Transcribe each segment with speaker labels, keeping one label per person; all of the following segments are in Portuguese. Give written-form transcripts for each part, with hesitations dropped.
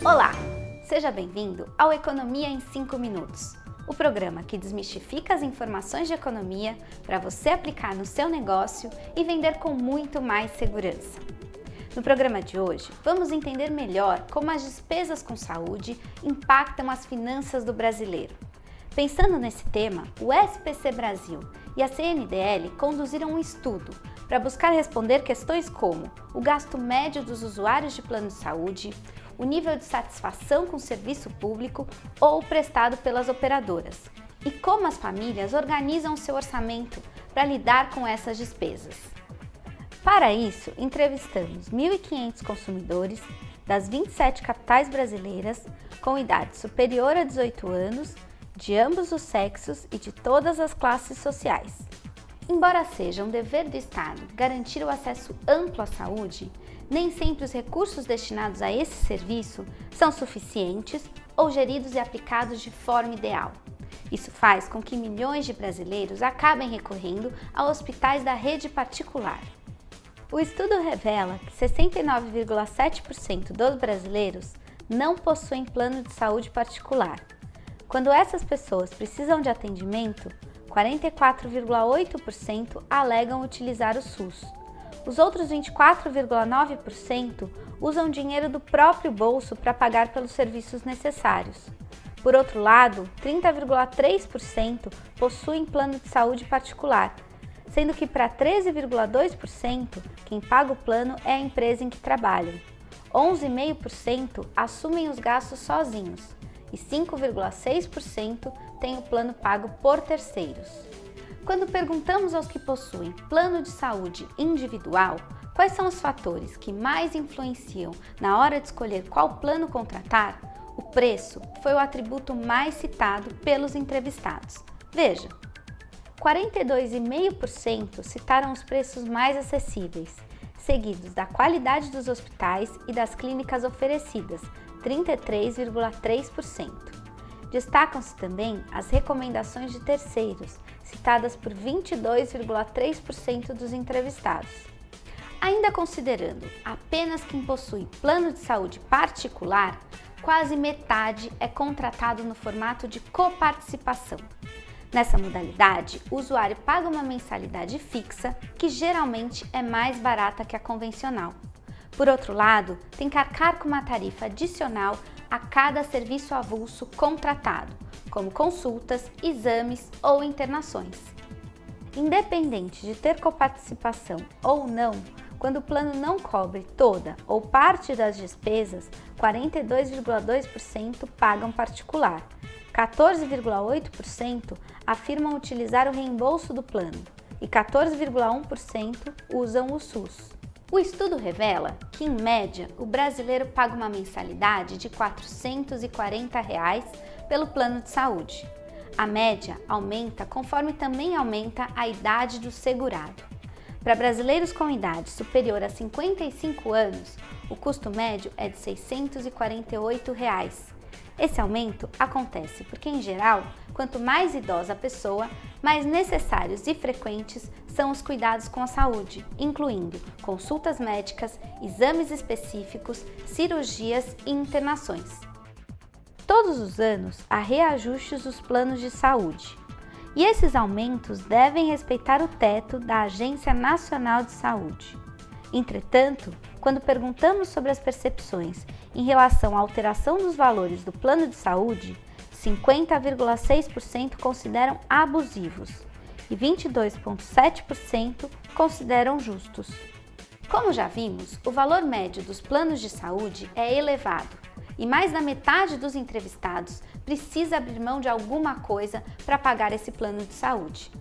Speaker 1: Olá! Seja bem-vindo ao Economia em 5 Minutos, o programa que desmistifica as informações de economia para você aplicar no seu negócio e vender com muito mais segurança. No programa de hoje, vamos entender melhor como as despesas com saúde impactam as finanças do brasileiro. Pensando nesse tema, o SPC Brasil e a CNDL conduziram um estudo para buscar responder questões como o gasto médio dos usuários de plano de saúde, o nível de satisfação com o serviço público ou prestado pelas operadoras, e como as famílias organizam o seu orçamento para lidar com essas despesas. Para isso, entrevistamos 1.500 consumidores das 27 capitais brasileiras com idade superior a 18 anos, de ambos os sexos e de todas as classes sociais. Embora seja um dever do Estado garantir o acesso amplo à saúde, nem sempre os recursos destinados a esse serviço são suficientes ou geridos e aplicados de forma ideal. Isso faz com que milhões de brasileiros acabem recorrendo a hospitais da rede particular. O estudo revela que 69,7% dos brasileiros não possuem plano de saúde particular. Quando essas pessoas precisam de atendimento, 44,8% alegam utilizar o SUS. Os outros 24,9% usam dinheiro do próprio bolso para pagar pelos serviços necessários. Por outro lado, 30,3% possuem plano de saúde particular, sendo que para 13,2% quem paga o plano é a empresa em que trabalham. 11,5% assumem os gastos sozinhos e 5,6% têm o plano pago por terceiros. Quando perguntamos aos que possuem plano de saúde individual quais são os fatores que mais influenciam na hora de escolher qual plano contratar, o preço foi o atributo mais citado pelos entrevistados. Veja, 42,5% citaram os preços mais acessíveis, seguidos da qualidade dos hospitais e das clínicas oferecidas, 33,3%. Destacam-se também as recomendações de terceiros, citadas por 22,3% dos entrevistados. Ainda considerando apenas quem possui plano de saúde particular, quase metade é contratado no formato de coparticipação. Nessa modalidade, o usuário paga uma mensalidade fixa, que geralmente é mais barata que a convencional. Por outro lado, tem que arcar com uma tarifa adicional a cada serviço avulso contratado, como consultas, exames ou internações. Independente de ter coparticipação ou não, quando o plano não cobre toda ou parte das despesas, 42,2% pagam particular, 14,8% afirmam utilizar o reembolso do plano e 14,1% usam o SUS. O estudo revela que, em média, o brasileiro paga uma mensalidade de R$ 440 pelo plano de saúde. A média aumenta conforme também aumenta a idade do segurado. Para brasileiros com idade superior a 55 anos, o custo médio é de R$ 648. Esse aumento acontece porque, em geral, quanto mais idosa a pessoa, mais necessários e frequentes são os cuidados com a saúde, incluindo consultas médicas, exames específicos, cirurgias e internações. Todos os anos há reajustes dos planos de saúde, e esses aumentos devem respeitar o teto da Agência Nacional de Saúde. Entretanto, quando perguntamos sobre as percepções em relação à alteração dos valores do plano de saúde, 50,6% consideram abusivos e 22,7% consideram justos. Como já vimos, o valor médio dos planos de saúde é elevado e mais da metade dos entrevistados precisa abrir mão de alguma coisa para pagar esse plano de saúde.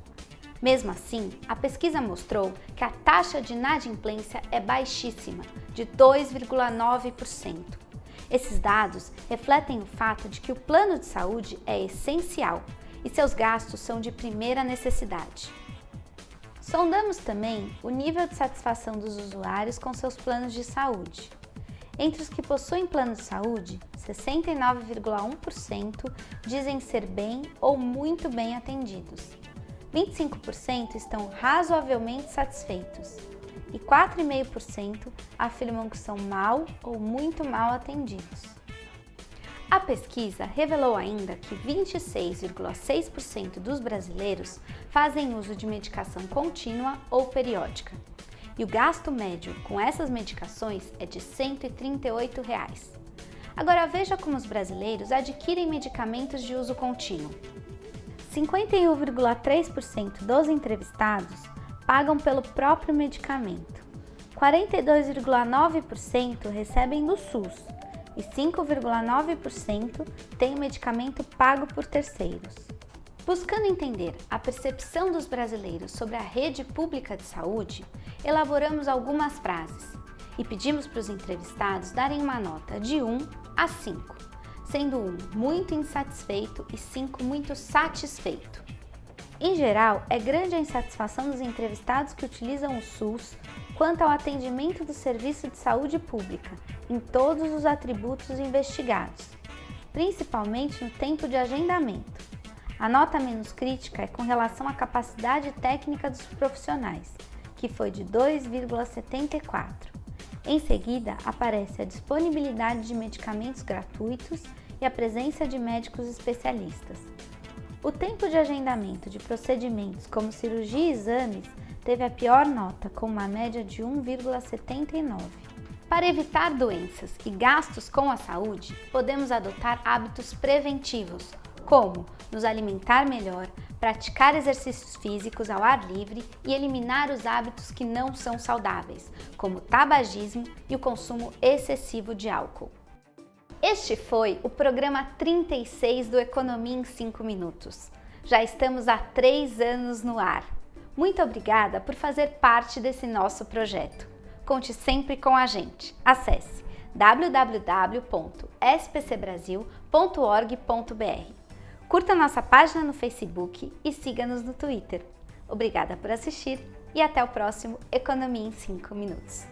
Speaker 1: Mesmo assim, a pesquisa mostrou que a taxa de inadimplência é baixíssima, de 2,9%. Esses dados refletem o fato de que o plano de saúde é essencial e seus gastos são de primeira necessidade. Sondamos também o nível de satisfação dos usuários com seus planos de saúde. Entre os que possuem plano de saúde, 69,1% dizem ser bem ou muito bem atendidos. 25% estão razoavelmente satisfeitos e 4,5% afirmam que são mal ou muito mal atendidos. A pesquisa revelou ainda que 26,6% dos brasileiros fazem uso de medicação contínua ou periódica. E o gasto médio com essas medicações é de R$ 138. Agora veja como os brasileiros adquirem medicamentos de uso contínuo. 51,3% dos entrevistados pagam pelo próprio medicamento, 42,9% recebem do SUS e 5,9% têm o medicamento pago por terceiros. Buscando entender a percepção dos brasileiros sobre a rede pública de saúde, elaboramos algumas frases e pedimos para os entrevistados darem uma nota de 1 a 5, sendo 1 muito insatisfeito e 5 muito satisfeito. Em geral, é grande a insatisfação dos entrevistados que utilizam o SUS quanto ao atendimento do serviço de saúde pública em todos os atributos investigados, principalmente no tempo de agendamento. A nota menos crítica é com relação à capacidade técnica dos profissionais, que foi de 2,74. Em seguida, aparece a disponibilidade de medicamentos gratuitos e a presença de médicos especialistas. O tempo de agendamento de procedimentos como cirurgia e exames teve a pior nota, com uma média de 1,79. Para evitar doenças e gastos com a saúde, podemos adotar hábitos preventivos, como nos alimentar melhor, praticar exercícios físicos ao ar livre e eliminar os hábitos que não são saudáveis, como o tabagismo e o consumo excessivo de álcool. Este foi o programa 36 do Economia em 5 Minutos. Já estamos há 3 anos no ar. Muito obrigada por fazer parte desse nosso projeto. Conte sempre com a gente. Acesse www.spcbrasil.org.br. Curta nossa página no Facebook e siga-nos no Twitter. Obrigada por assistir e até o próximo Economia em 5 Minutos.